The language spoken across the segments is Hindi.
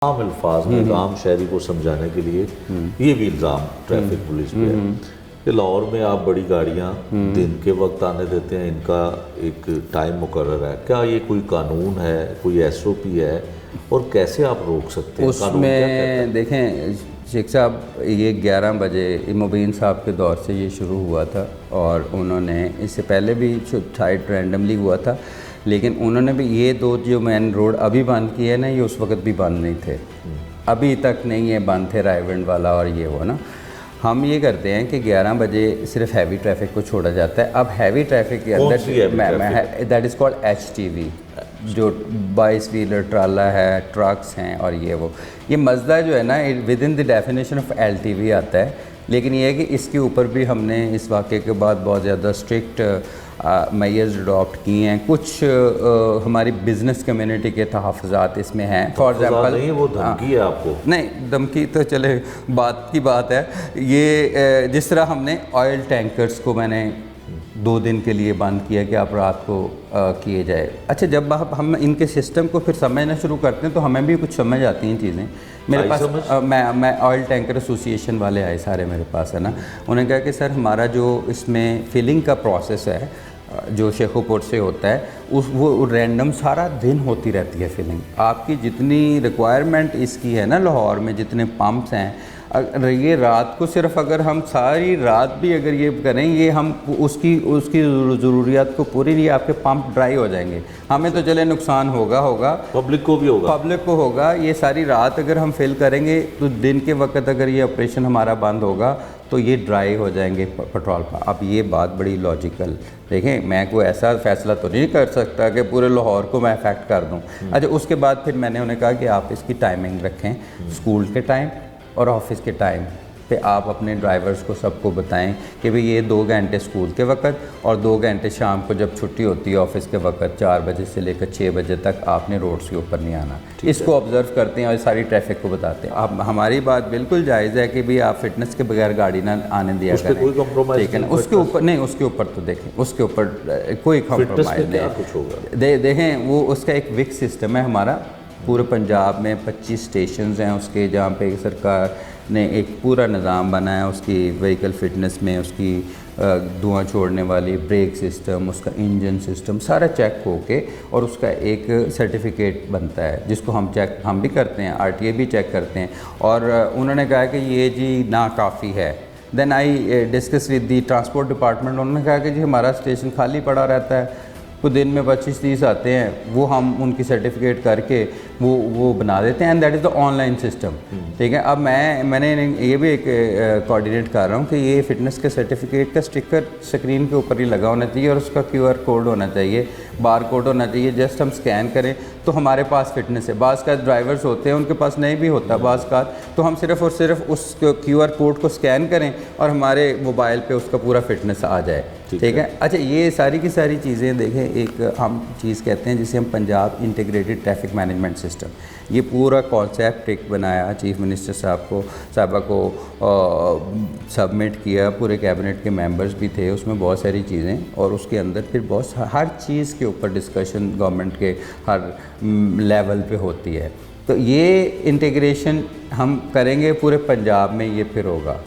आम अल्फाज में आम शहरी को समझाने के लिए ये भी इल्ज़ाम ट्रैफिक पुलिस पे है कि लाहौर में आप बड़ी गाड़ियाँ दिन के वक्त आने देते हैं, इनका एक टाइम मुकर्रर है। क्या ये कोई कानून है, कोई SOP है, और कैसे आप रोक सकते हैं? कानून क्या कहता है? उसमें देखें शेख साहब, ये 11 बजे मुबीन साहब के दौर से ये शुरू हुआ था और उन्होंने इससे पहले भी शायद रैंडमली हुआ था, लेकिन उन्होंने भी ये दो जो मेन रोड अभी बंद किए ना, ये उस वक्त भी बंद नहीं थे, अभी तक नहीं है बंद थे, रायविंड वाला और ये वो ना। हम ये करते हैं कि 11 बजे सिर्फ हैवी ट्रैफिक को छोड़ा जाता है। अब हैवी ट्रैफिक के अंदर दैट इज़ कॉल्ड HTV, जो 22 व्हीलर ट्राला है, ट्रक्स हैं और ये मसला जो है ना, with in the definition of LTV आता है। लेकिन ये है कि इसके ऊपर भी हमने इस वाक़े के बाद बहुत ज़्यादा स्ट्रिक्ट मेजर्स अडॉप्ट किए हैं। कुछ हमारी बिज़नेस कम्युनिटी के तहफ़्फ़ुज़ात इसमें हैं। फॉर एग्ज़ाम्पल नहीं, वो धमकी है आपको? नहीं, धमकी तो चले बात की बात है। ये जिस तरह हमने ऑयल टैंकर्स को मैंने 2 दिन के लिए बंद किया कि आप रात को किए जाए। अच्छा, जब हम इनके सिस्टम को फिर समझना शुरू करते हैं तो हमें भी कुछ समझ आती हैं चीज़ें। मेरे पास मैं ऑयल टैंकर एसोसिएशन वाले आए सारे मेरे पास, है ना। उन्होंने कहा कि सर हमारा जो इसमें फिलिंग का प्रोसेस है जो शेखोपुर से होता है, वो रैंडम सारा दिन होती रहती है फिलिंग। आपकी जितनी रिक्वायरमेंट इसकी है ना लाहौर में, जितने पंप्स हैं, अगर ये रात को सिर्फ अगर हम सारी रात भी अगर ये करें, ये हम उसकी ज़रूरियात को पूरी नहीं, आपके पंप ड्राई हो जाएंगे। हमें तो चले नुकसान होगा, पब्लिक को भी होगा। ये सारी रात अगर हम फिल करेंगे तो दिन के वक्त अगर ये ऑपरेशन हमारा बंद होगा तो ये ड्राई हो जाएंगे पेट्रोल पर। अब ये बात बड़ी लॉजिकल, देखें मैं कोई ऐसा फ़ैसला तो नहीं कर सकता कि पूरे लाहौर को मैं अफेक्ट कर दूँ। अच्छा, उसके बाद फिर मैंने उन्हें कहा कि आप इसकी टाइमिंग रखें, स्कूल के टाइम और ऑफिस के टाइम पे आप अपने ड्राइवर्स को सबको बताएं कि भाई ये 2 घंटे स्कूल के वक्त और 2 घंटे शाम को जब छुट्टी होती है ऑफिस के वक्त 4 बजे से लेकर 6 बजे तक आपने रोड्स के ऊपर नहीं आना। इसको ऑब्ज़र्व करते हैं और सारी ट्रैफिक को बताते हैं। अब हमारी बात बिल्कुल जायज़ है कि भाई आप फिटनेस के बगैर गाड़ी ना आने दिया करें, ठीक है ना। उसके ऊपर नहीं, उसके ऊपर तो देखें, उसके ऊपर कोई कॉम्प्रोमाइज़ नहीं। देखें वो उसका एक विक सिस्टम है हमारा, पूरे पंजाब में 25 स्टेशन हैं उसके, जहाँ पे सरकार ने एक पूरा निज़ाम बनाया उसकी व्हीकल फिटनेस में, उसकी धुआं छोड़ने वाली ब्रेक सिस्टम, उसका इंजन सिस्टम सारा चेक होके और उसका एक सर्टिफिकेट बनता है जिसको हम भी करते हैं, RTA भी चेक करते हैं। और उन्होंने कहा कि ये जी ना काफ़ी है। Then I discuss with the transport department. उन्होंने कहा कि जी हमारा स्टेशन खाली पड़ा रहता है, कुछ दिन में 25-30 आते हैं, वो हम उनकी सर्टिफिकेट करके वो बना देते हैं, and that is the online system, ठीक है। अब मैंने ये भी एक कोऑर्डिनेट कर रहा हूँ कि ये फिटनेस के सर्टिफिकेट का स्टिकर स्क्रीन के ऊपर ही लगा होना चाहिए और उसका QR कोड होना चाहिए, बार कोड होना चाहिए। जस्ट हम स्कैन करें तो हमारे पास फिटनेस है। बाज़ का ड्राइवर्स होते हैं उनके पास नहीं भी होता बाज़ का, तो हम सिर्फ़ और सिर्फ उस QR कोड को स्कैन करें और हमारे मोबाइल पे उसका पूरा फिटनेस आ जाए, ठीक है। अच्छा, ये सारी की सारी चीज़ें देखें, एक हम चीज़ कहते हैं जिसे हम Punjab integrated traffic management system, ये पूरा कॉन्सेप्ट एक बनाया, चीफ मिनिस्टर साहबा को सबमिट किया, पूरे कैबिनेट के मेंबर्स भी थे उसमें, बहुत सारी चीज़ें, और उसके अंदर फिर बहुत हर चीज़ के ऊपर डिस्कशन गवर्नमेंट के हर लेवल पे होती है। तो ये इंटीग्रेशन हम करेंगे पूरे पंजाब में, ये फिर होगा,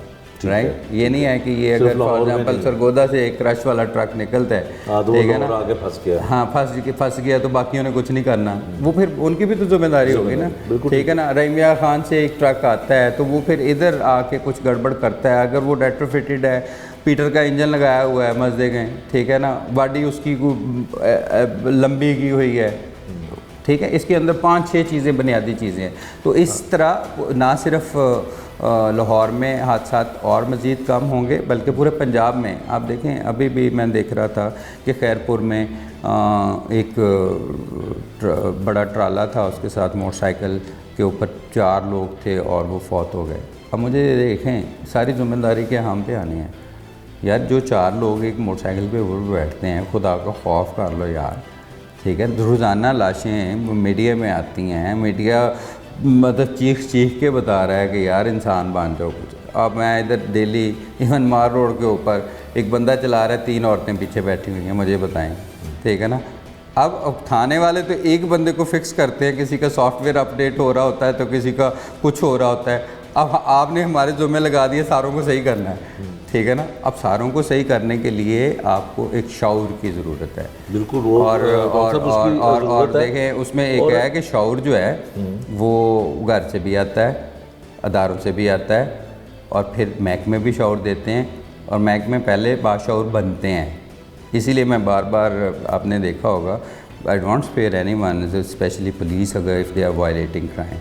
राइट। ये नहीं है कि ये अगर फॉर एग्जाम्पल सरगोदा से एक क्रश वाला ट्रक निकलता है, ठीक है ना, आगे फंस गया, हाँ फंस गया तो बाकियों ने कुछ नहीं करना, वो फिर उनकी भी तो जिम्मेदारी होगी ना, ठीक है ना। रहीमिया खान से एक ट्रक आता है तो वो फिर इधर आके कुछ गड़बड़ करता है, अगर वो रेट्रोफिटेड है, पीटर का इंजन लगाया हुआ है मजदे के, ठीक है ना, बॉडी उसकी लंबी की हुई है, ठीक है। इसके अंदर 5-6 चीज़ें बुनियादी चीज़ें हैं। तो इस तरह ना सिर्फ लाहौर में हादसात और मज़ीद कम होंगे बल्कि पूरे पंजाब में। आप देखें, अभी भी मैं देख रहा था कि खैरपुर में एक बड़ा ट्राला था, उसके साथ मोटरसाइकिल के ऊपर 4 लोग थे और वो फौत हो गए। अब मुझे देखें, सारी जिम्मेदारी क्या हम पे आनी है यार। जो 4 लोग एक मोटरसाइकिल पे ऊपर बैठते हैं, खुदा का खौफ कर लो यार, ठीक है। रोज़ाना लाशें मीडिया में आती हैं, मीडिया मतलब चीख के बता रहा है कि यार इंसान बन जाओ कुछ। अब मैं इधर दिल्ली इवन मार रोड के ऊपर एक बंदा चला रहा है, 3 औरतें पीछे बैठी हुई हैं, मुझे बताएं, ठीक है ना। अब थाने वाले तो एक बंदे को फिक्स करते हैं, किसी का सॉफ्टवेयर अपडेट हो रहा होता है तो किसी का कुछ हो रहा होता है। अब आपने हमारे ज़ुम्मे लगा दिए सारों को सही करना है, ठीक है ना। अब सारों को सही करने के लिए आपको एक शऊर की ज़रूरत है। बिल्कुल वो और देखें उसमें एक है कि शऊर जो है वो घर से भी आता है, अदारों से भी आता है, और फिर महकमे भी शऊर देते हैं, और महकमे पहले बाशऊर बनते हैं। इसीलिए मैं बार बार, आपने देखा होगा, I don't spare anyone, specially police, अगर if they are violating crime,